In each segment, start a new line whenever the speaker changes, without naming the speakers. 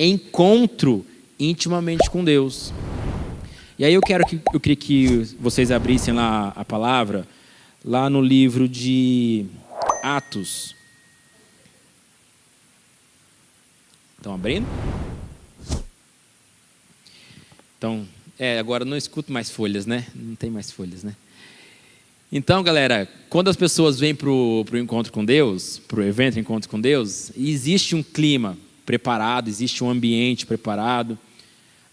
encontro intimamente com Deus. E aí eu queria que vocês abrissem lá a palavra, lá no livro de Atos. Estão abrindo? Então, agora não escuto mais folhas, né? Não tem mais folhas, né? Então, galera, quando as pessoas vêm para o encontro com Deus, para o evento Encontro com Deus, existe um clima preparado, existe um ambiente preparado,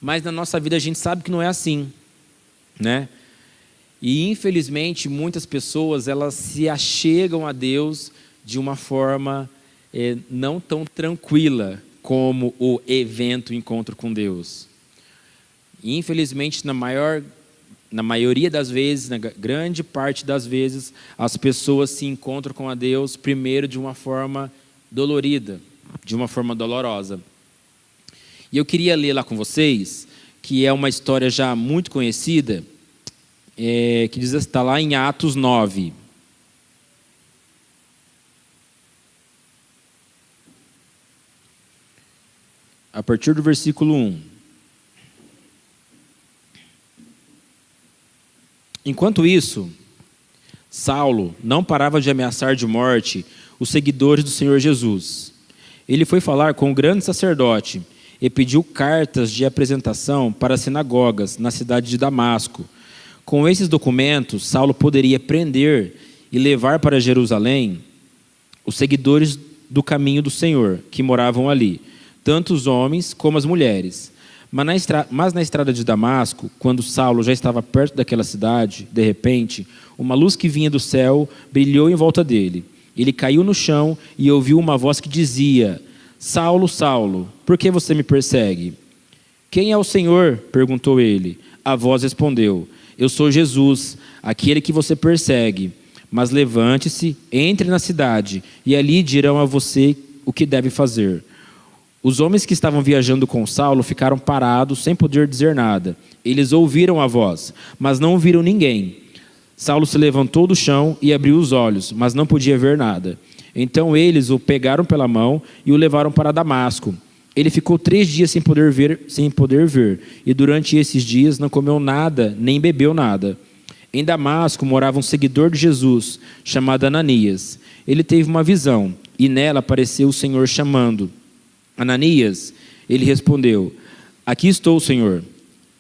mas na nossa vida a gente sabe que não é assim, né? E infelizmente muitas pessoas, elas se achegam a Deus de uma forma não tão tranquila como o evento Encontro com Deus. E, infelizmente, na maioria das vezes, na grande parte das vezes, as pessoas se encontram com a Deus primeiro de uma forma dolorida, de uma forma dolorosa. E eu queria ler lá com vocês, que é uma história já muito conhecida, que está lá em Atos 9. A partir do versículo 1. Enquanto isso, Saulo não parava de ameaçar de morte os seguidores do Senhor Jesus. Ele foi falar com o grande sacerdote e pediu cartas de apresentação para as sinagogas na cidade de Damasco. Com esses documentos, Saulo poderia prender e levar para Jerusalém os seguidores do caminho do Senhor, que moravam ali, tanto os homens como as mulheres. Mas na estrada de Damasco, quando Saulo já estava perto daquela cidade, de repente, uma luz que vinha do céu brilhou em volta dele. Ele caiu no chão e ouviu uma voz que dizia: Saulo, Saulo, por que você me persegue? Quem é o Senhor? Perguntou ele. A voz respondeu: Eu sou Jesus, aquele que você persegue. Mas levante-se, entre na cidade, e ali dirão a você o que deve fazer. Os homens que estavam viajando com Saulo ficaram parados, sem poder dizer nada. Eles ouviram a voz, mas não viram ninguém. Saulo se levantou do chão e abriu os olhos, mas não podia ver nada. Então eles o pegaram pela mão e o levaram para Damasco. Ele ficou 3 dias sem poder ver, e durante esses dias não comeu nada, nem bebeu nada. Em Damasco morava um seguidor de Jesus, chamado Ananias. Ele teve uma visão, e nela apareceu o Senhor chamando: Ananias. Ele respondeu: Aqui estou, Senhor.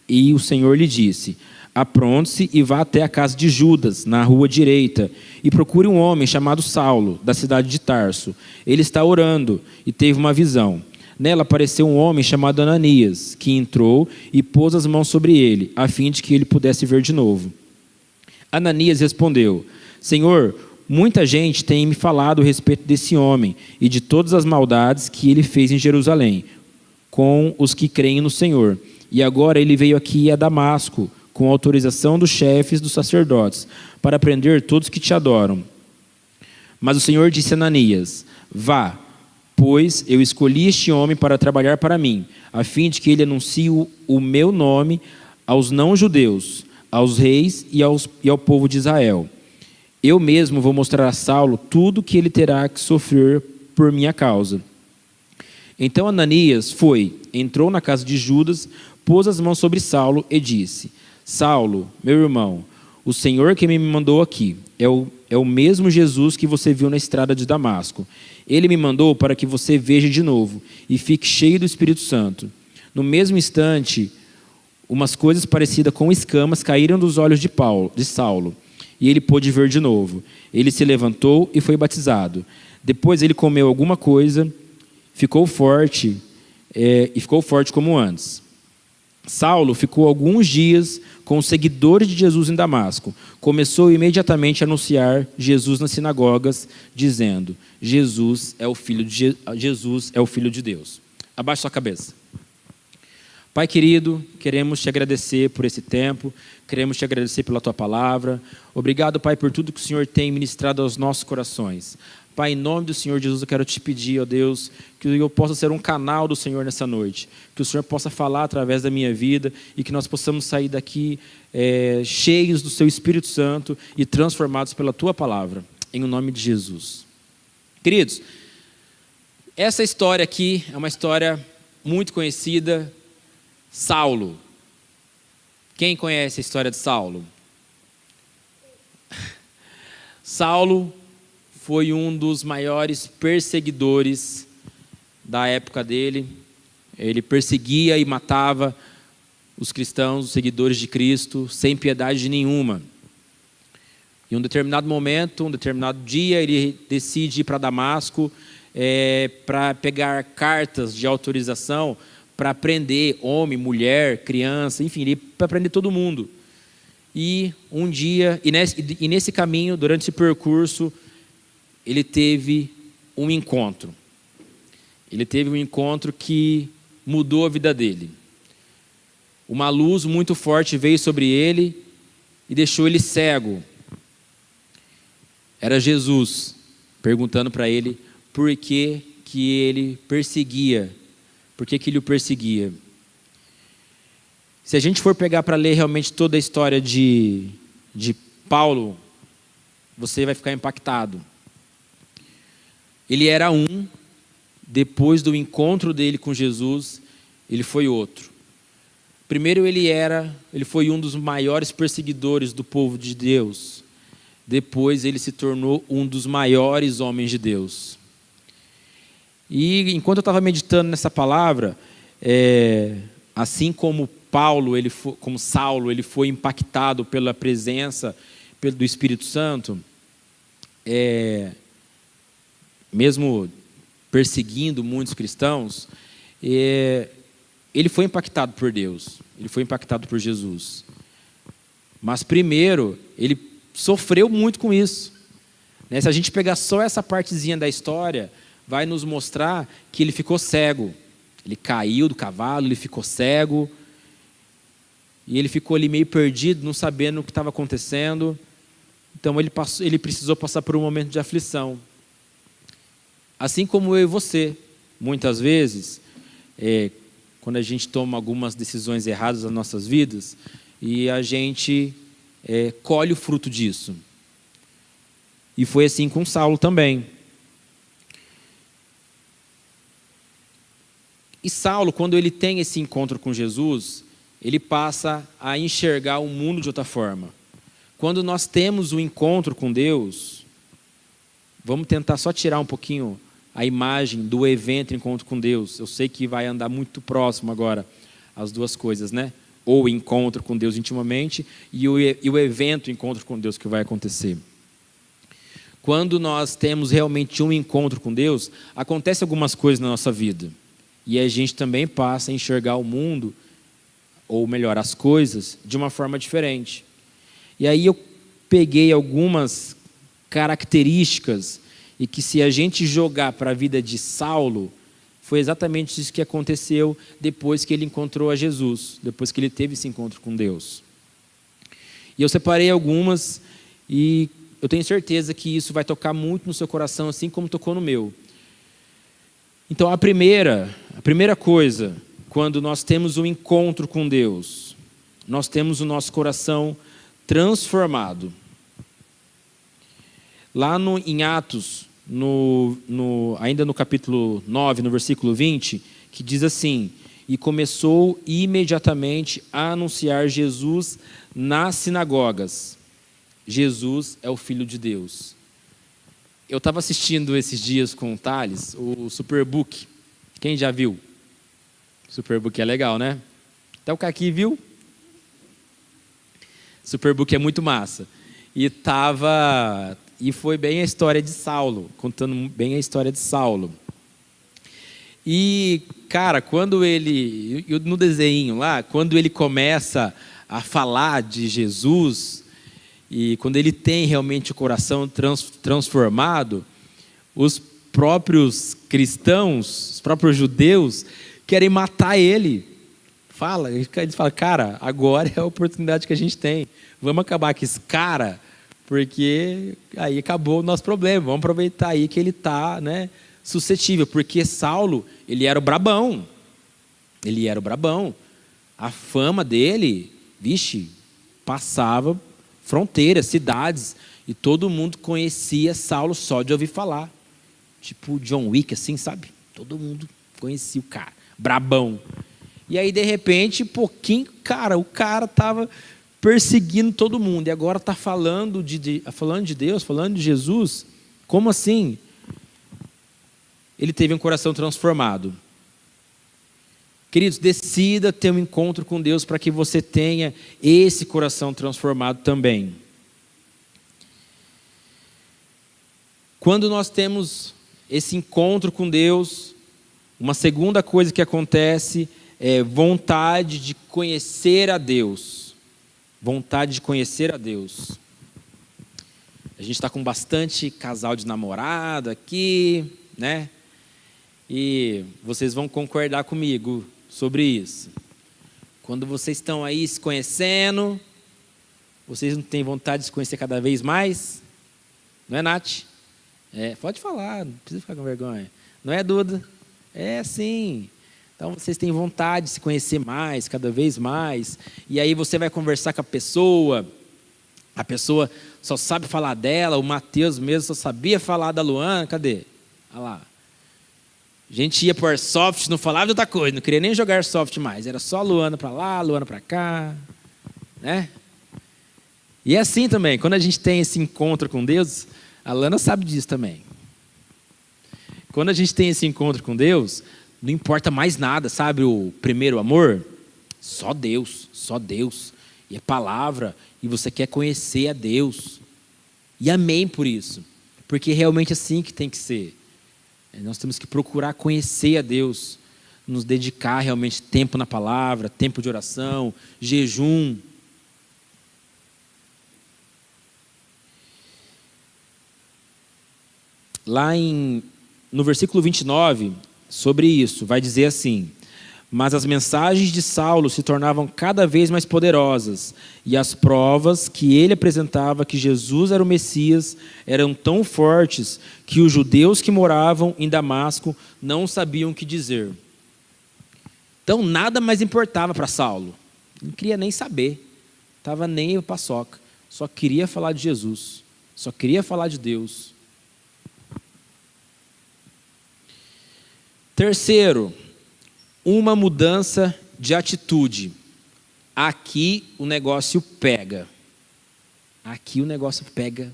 E o Senhor lhe disse: Apronte-se e vá até a casa de Judas, na rua direita, e procure um homem chamado Saulo, da cidade de Tarso. Ele está orando e teve uma visão. Nela apareceu um homem chamado Ananias, que entrou e pôs as mãos sobre ele, a fim de que ele pudesse ver de novo. Ananias respondeu: Senhor, muita gente tem me falado a respeito desse homem e de todas as maldades que ele fez em Jerusalém, com os que creem no Senhor. E agora ele veio aqui a Damasco, com autorização dos chefes dos sacerdotes, para prender todos que te adoram. Mas o Senhor disse a Ananias: Vá, pois eu escolhi este homem para trabalhar para mim, a fim de que ele anuncie o meu nome aos não-judeus, aos reis e ao povo de Israel. Eu mesmo vou mostrar a Saulo tudo que ele terá que sofrer por minha causa. Então Ananias entrou na casa de Judas, pôs as mãos sobre Saulo e disse: Saulo, meu irmão, o Senhor que me mandou aqui é o mesmo Jesus que você viu na estrada de Damasco. Ele me mandou para que você veja de novo e fique cheio do Espírito Santo. No mesmo instante, umas coisas parecidas com escamas caíram dos olhos de Saulo. E ele pôde ver de novo. Ele se levantou e foi batizado. Depois ele comeu alguma coisa, ficou forte como antes. Saulo ficou alguns dias com os seguidores de Jesus em Damasco. Começou imediatamente a anunciar Jesus nas sinagogas, dizendo: Jesus é o Filho de Deus. Abaixe sua cabeça. Pai querido, queremos te agradecer por esse tempo, queremos te agradecer pela tua palavra. Obrigado, Pai, por tudo que o Senhor tem ministrado aos nossos corações. Pai, em nome do Senhor Jesus, eu quero te pedir, ó Deus, que eu possa ser um canal do Senhor nessa noite, que o Senhor possa falar através da minha vida e que nós possamos sair daqui cheios do seu Espírito Santo e transformados pela tua palavra, em nome de Jesus. Queridos, essa história aqui é uma história muito conhecida, Saulo. Quem conhece a história de Saulo? Saulo foi um dos maiores perseguidores da época dele. Ele perseguia e matava os cristãos, os seguidores de Cristo, sem piedade nenhuma. Em um determinado momento, um determinado dia, ele decide ir para Damasco para pegar cartas de autorização para prender homem, mulher, criança, enfim, para prender todo mundo. E um dia, e nesse caminho, durante esse percurso, ele teve um encontro. Ele teve um encontro que mudou a vida dele. Uma luz muito forte veio sobre ele e deixou ele cego. Era Jesus perguntando para ele por que ele perseguia, por que ele o perseguia. Se a gente for pegar para ler realmente toda a história de Paulo, você vai ficar impactado. Ele era um, depois do encontro dele com Jesus, ele foi outro. Primeiro ele foi um dos maiores perseguidores do povo de Deus. Depois ele se tornou um dos maiores homens de Deus. E enquanto eu estava meditando nessa palavra, assim como como Saulo, ele foi impactado pela presença do Espírito Santo, mesmo perseguindo muitos cristãos, ele foi impactado por Deus, ele foi impactado por Jesus. Mas primeiro, ele sofreu muito com isso. Se a gente pegar só essa partezinha da história, vai nos mostrar que ele ficou cego. Ele caiu do cavalo, ele ficou cego. E ele ficou ali meio perdido, não sabendo o que estava acontecendo. Então ele precisou passar por um momento de aflição. Assim como eu e você, muitas vezes, quando a gente toma algumas decisões erradas nas nossas vidas, e a gente colhe o fruto disso. E foi assim com Saulo também. E Saulo, quando ele tem esse encontro com Jesus, ele passa a enxergar o mundo de outra forma. Quando nós temos um encontro com Deus, vamos tentar só tirar um pouquinho a imagem do evento encontro com Deus. Eu sei que vai andar muito próximo agora as duas coisas, né? Ou encontro com Deus intimamente e o evento encontro com Deus que vai acontecer. Quando nós temos realmente um encontro com Deus, acontece algumas coisas na nossa vida. E a gente também passa a enxergar o mundo, ou melhor, as coisas, de uma forma diferente. E aí eu peguei algumas características e que se a gente jogar para a vida de Saulo, foi exatamente isso que aconteceu depois que ele encontrou a Jesus, depois que ele teve esse encontro com Deus. E eu separei algumas e eu tenho certeza que isso vai tocar muito no seu coração, assim como tocou no meu. Então a primeira coisa, quando nós temos um encontro com Deus, nós temos o nosso coração transformado. Lá em Atos, ainda no capítulo 9, no versículo 20, que diz assim: e começou imediatamente a anunciar Jesus nas sinagogas. Jesus é o Filho de Deus. Eu estava assistindo esses dias com o Thales, o Superbook. Quem já viu? Superbook é legal, né? Até o Caqui viu? Superbook é muito massa. E foi bem a história de Saulo, contando bem a história de Saulo. E, cara, no desenho lá, quando ele começa a falar de Jesus, e quando ele tem realmente o coração transformado, os próprios cristãos, os próprios judeus, querem matar ele. Eles falam, cara, agora é a oportunidade que a gente tem. Vamos acabar com esse cara, porque aí acabou o nosso problema. Vamos aproveitar aí que ele está, suscetível. Porque Saulo, ele era o brabão. Ele era o brabão. A fama dele, passava fronteiras, cidades, e todo mundo conhecia Saulo só de ouvir falar. Tipo John Wick, assim, sabe? Todo mundo conhecia o cara. brabão. E aí, de repente, pouquinho, cara, o cara estava perseguindo todo mundo. E agora está falando falando de Deus, falando de Jesus. Como assim? Ele teve um coração transformado. Queridos, decida ter um encontro com Deus para que você tenha esse coração transformado também. Quando nós temos esse encontro com Deus, uma segunda coisa que acontece é vontade de conhecer a Deus. Vontade de conhecer a Deus. A gente está com bastante casal de namorado aqui, né? E vocês vão concordar comigo sobre isso. Quando vocês estão aí se conhecendo, vocês não têm vontade de se conhecer cada vez mais? Não é, Nath? Pode falar, não precisa ficar com vergonha. Não é, Duda? É sim. Então vocês têm vontade de se conhecer mais, cada vez mais. E aí você vai conversar com a pessoa só sabe falar dela. O Mateus mesmo só sabia falar da Luana. Cadê? Olha lá. A gente ia para o Airsoft, não falava de outra coisa, não queria nem jogar Airsoft mais. Era só Luana para lá, Luana para cá. Né? E é assim também, quando a gente tem esse encontro com Deus, a Lana sabe disso também. Quando a gente tem esse encontro com Deus, não importa mais nada, sabe o primeiro amor? Só Deus, só Deus. E a palavra, e você quer conhecer a Deus. E amém por isso, porque é realmente assim que tem que ser. Nós temos que procurar conhecer a Deus, nos dedicar realmente tempo na palavra, tempo de oração, jejum. Lá no versículo 29, sobre isso, vai dizer assim: mas as mensagens de Saulo se tornavam cada vez mais poderosas, e as provas que ele apresentava que Jesus era o Messias eram tão fortes que os judeus que moravam em Damasco não sabiam o que dizer. Então nada mais importava para Saulo, não queria nem saber, estava nem a paçoca, só queria falar de Jesus, só queria falar de Deus. Terceiro, uma mudança de atitude. Aqui o negócio pega. Aqui o negócio pega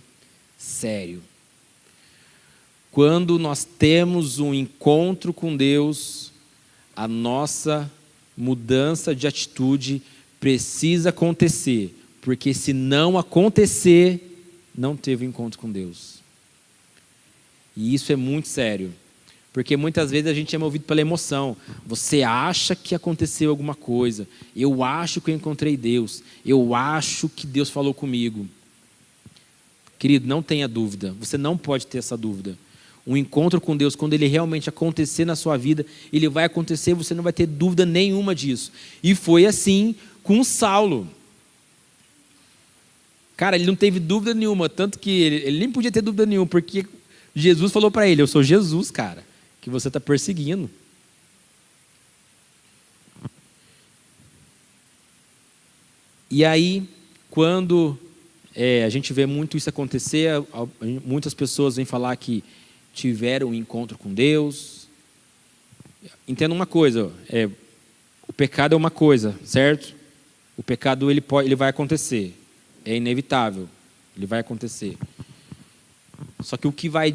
sério. Quando nós temos um encontro com Deus, a nossa mudança de atitude precisa acontecer. Porque se não acontecer, não teve encontro com Deus. E isso é muito sério. Porque muitas vezes a gente é movido pela emoção. Você acha que aconteceu alguma coisa. Eu acho que eu encontrei Deus. Eu acho que Deus falou comigo. Querido, não tenha dúvida. Você não pode ter essa dúvida. Um encontro com Deus, quando ele realmente acontecer na sua vida, ele vai acontecer, você não vai ter dúvida nenhuma disso. E foi assim com Saulo. Cara, ele não teve dúvida nenhuma. Tanto que ele nem podia ter dúvida nenhuma. Porque Jesus falou para ele: eu sou Jesus, cara, que você está perseguindo. E aí, quando a gente vê muito isso acontecer, muitas pessoas vêm falar que tiveram um encontro com Deus. Entenda uma coisa, o pecado é uma coisa, certo? O pecado ele vai acontecer, é inevitável, ele vai acontecer. Só que o que vai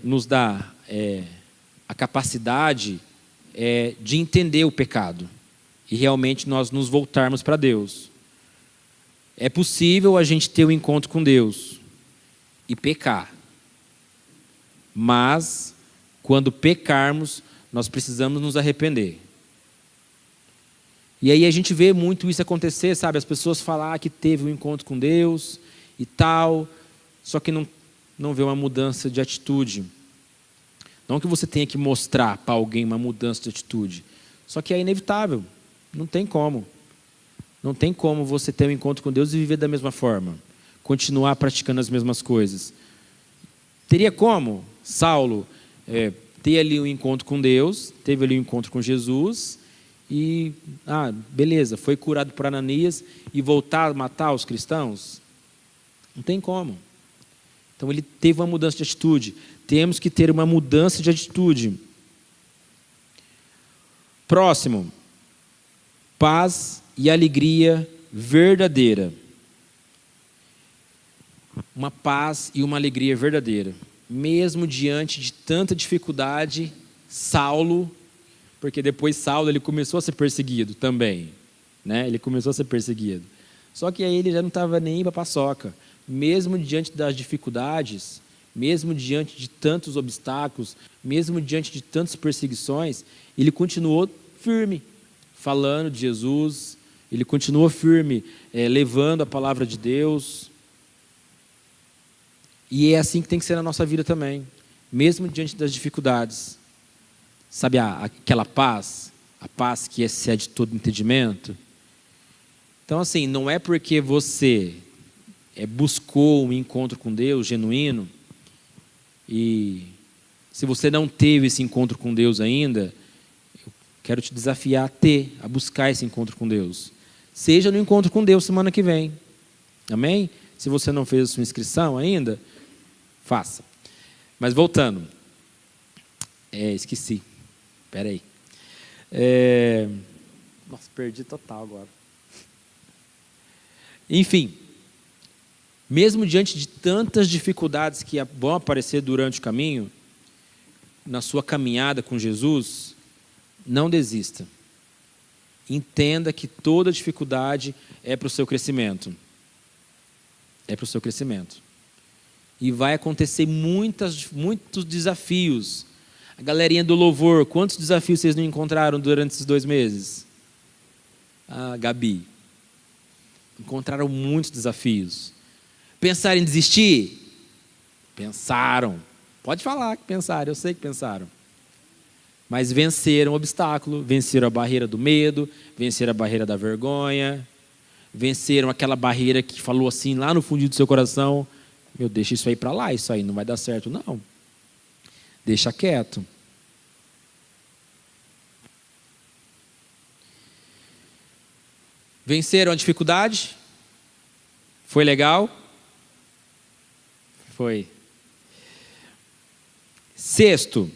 nos dar a capacidade de entender o pecado e realmente nós nos voltarmos para Deus. É possível a gente ter um encontro com Deus e pecar. Mas, quando pecarmos, nós precisamos nos arrepender. E aí a gente vê muito isso acontecer, sabe? As pessoas falar que teve um encontro com Deus e tal, só que não vê uma mudança de atitude. Não que você tenha que mostrar para alguém uma mudança de atitude. Só que é inevitável. Não tem como. Não tem como você ter um encontro com Deus e viver da mesma forma. Continuar praticando as mesmas coisas. Teria como Saulo ter ali um encontro com Deus, teve ali um encontro com Jesus e, beleza, foi curado por Ananias e voltar a matar os cristãos? Não tem como. Então ele teve uma mudança de atitude. Temos que ter uma mudança de atitude. Próximo, paz e alegria verdadeira. Uma paz e uma alegria verdadeira. Mesmo diante de tanta dificuldade, Saulo, porque depois Saulo ele começou a ser perseguido também, né? Ele começou a ser perseguido. Só que aí ele já não estava nem para paçoca. Mesmo diante das dificuldades, mesmo diante de tantos obstáculos, mesmo diante de tantas perseguições, ele continuou firme, falando de Jesus, ele continuou firme, levando a palavra de Deus. E é assim que tem que ser na nossa vida também, mesmo diante das dificuldades. Sabe aquela paz, a paz que excede todo entendimento? Então, assim, não é porque você buscou um encontro com Deus genuíno, e se você não teve esse encontro com Deus ainda, eu quero te desafiar a buscar esse encontro com Deus. Seja no encontro com Deus semana que vem. Amém? Se você não fez a sua inscrição ainda, faça. Mas voltando. Esqueci. Espera aí. Nossa, perdi total agora. Enfim. Mesmo diante de tantas dificuldades que vão aparecer durante o caminho, na sua caminhada com Jesus, não desista. Entenda que toda dificuldade é para o seu crescimento. É para o seu crescimento. E vai acontecer muitos desafios. A galerinha do louvor, quantos desafios vocês não encontraram durante esses 2 meses? Ah, Gabi. Encontraram muitos desafios. Pensaram em desistir? Pensaram. Pode falar que pensaram, eu sei que pensaram. Mas venceram o obstáculo, venceram a barreira do medo, venceram a barreira da vergonha, venceram aquela barreira que falou assim lá no fundo do seu coração: meu, deixa isso aí para lá, isso aí não vai dar certo, não. Deixa quieto. Venceram a dificuldade? Foi legal? Foi. Sexto,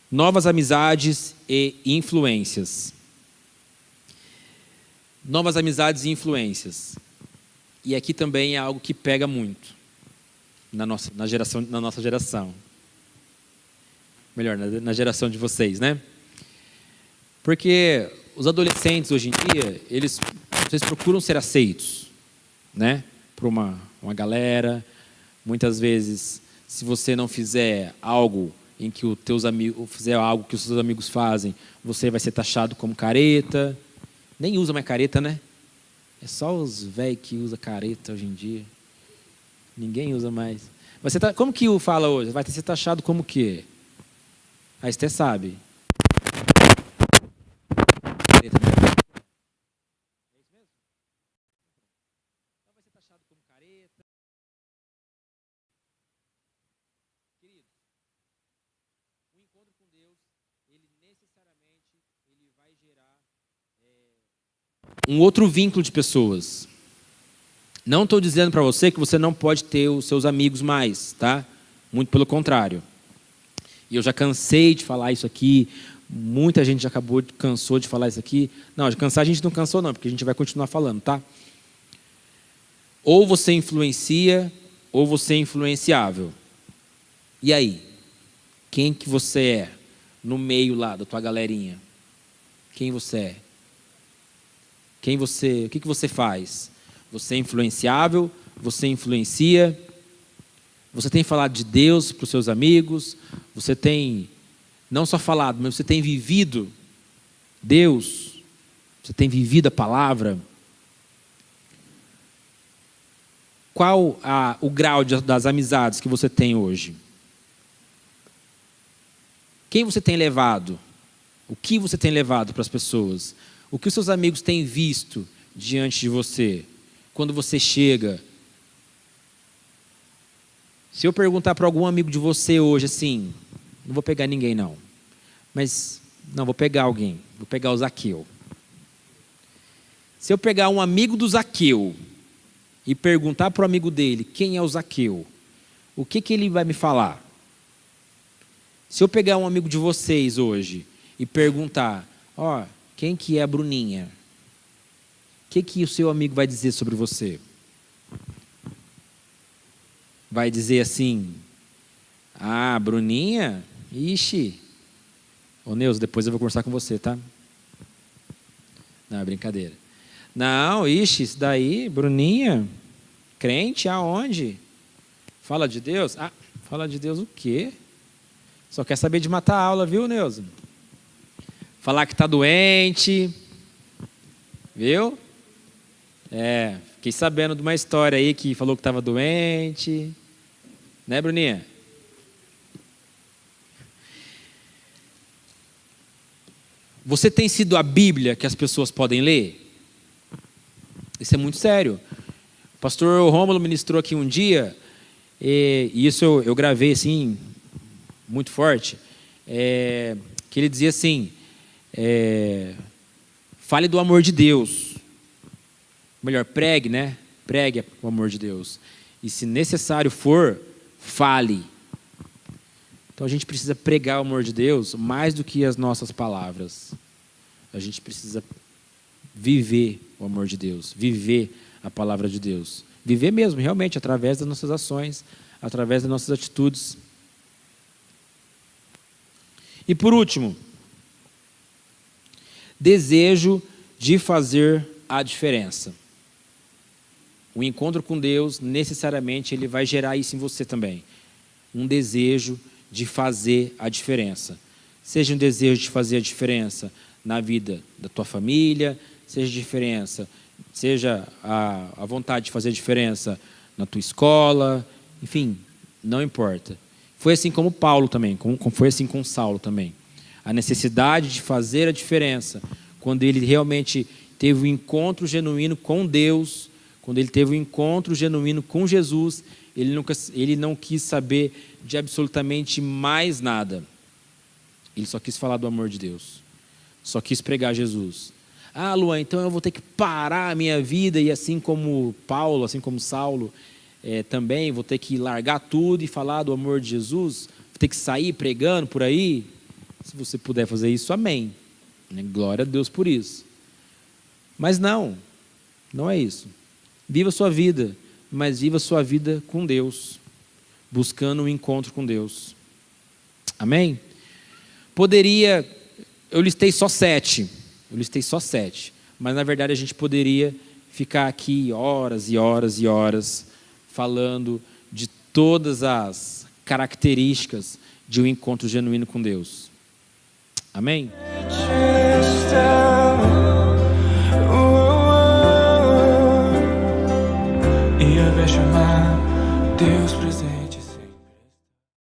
novas amizades e influências. Novas amizades e influências. E aqui também é algo que pega muito na nossa geração. Melhor, na geração de vocês, né? Porque os adolescentes hoje em dia, vocês procuram ser aceitos, né? Por uma galera. Muitas vezes, se você não fizer algo em que os teus amigos, fizer algo que os seus amigos fazem, você vai ser taxado como careta. Nem usa mais careta, né? É só os velhos que usam careta hoje em dia. Ninguém usa mais. Como que o fala hoje? Vai ser taxado como o quê? Aí você sabe. Careta, né? É isso mesmo? Então vai ser taxado como careta. Querido, o encontro com Deus, ele necessariamente vai gerar um outro vínculo de pessoas. Não estou dizendo para você que você não pode ter os seus amigos mais, tá? Muito pelo contrário. E eu já cansei de falar isso aqui, muita gente já cansou de falar isso aqui. Não, de cansar a gente não cansou não, porque a gente vai continuar falando, tá? Ou você influencia, ou você é influenciável. E aí? Quem que você é no meio lá da tua galerinha? Quem você é? O que você faz? Você é influenciável? Você influencia? Você tem falado de Deus para os seus amigos? Você tem, não só falado, mas você tem vivido Deus? Você tem vivido a palavra? Qual o grau das amizades que você tem hoje? Quem você tem levado? O que você tem levado para as pessoas? O que os seus amigos têm visto diante de você? Quando você chega. Se eu perguntar para algum amigo de você hoje assim, não vou pegar ninguém não, mas não, vou pegar alguém, vou pegar o Zaqueu. Se eu pegar um amigo do Zaqueu e perguntar para o amigo dele quem é o Zaqueu, o que ele vai me falar? Se eu pegar um amigo de vocês hoje e perguntar, quem que é a Bruninha? O que o seu amigo vai dizer sobre você? Vai dizer assim, Bruninha? Ixi. Ô Neuza, depois eu vou conversar com você, tá? Não, é brincadeira. Não, isso daí, Bruninha, crente aonde? Fala de Deus? Fala de Deus o quê? Só quer saber de matar a aula, viu, Neuza? Falar que está doente, viu? Fiquei sabendo de uma história aí que falou que estava doente. Né, Bruninha? Você tem sido a Bíblia que as pessoas podem ler? Isso é muito sério. O pastor Rômulo ministrou aqui um dia, e isso eu gravei assim, muito forte, que ele dizia assim, fale do amor de Deus. Melhor, pregue, né? Pregue o amor de Deus. E se necessário for, fale. Então a gente precisa pregar o amor de Deus mais do que as nossas palavras. A gente precisa viver o amor de Deus, viver a palavra de Deus. Viver mesmo, realmente, através das nossas ações, através das nossas atitudes. E por último, desejo de fazer a diferença. O encontro com Deus, necessariamente, ele vai gerar isso em você também. Um desejo de fazer a diferença. Seja um desejo de fazer a diferença na vida da tua família, seja a vontade de fazer a diferença na tua escola, enfim, não importa. Foi assim como Paulo também, foi assim com Saulo também. A necessidade de fazer a diferença, quando ele realmente teve um encontro genuíno com Deus, quando ele teve um encontro genuíno com Jesus, ele não quis saber de absolutamente mais nada. Ele só quis falar do amor de Deus. Só quis pregar Jesus. Luan, então eu vou ter que parar a minha vida, e assim como Paulo, assim como Saulo, também vou ter que largar tudo e falar do amor de Jesus? Vou ter que sair pregando por aí? Se você puder fazer isso, amém. Glória a Deus por isso. Mas não é isso. Viva a sua vida, mas viva a sua vida com Deus, buscando um encontro com Deus. Amém? Eu listei só 7, mas na verdade a gente poderia ficar aqui horas e horas e horas falando de todas as características de um encontro genuíno com Deus. Amém? Ia chamar Deus presente.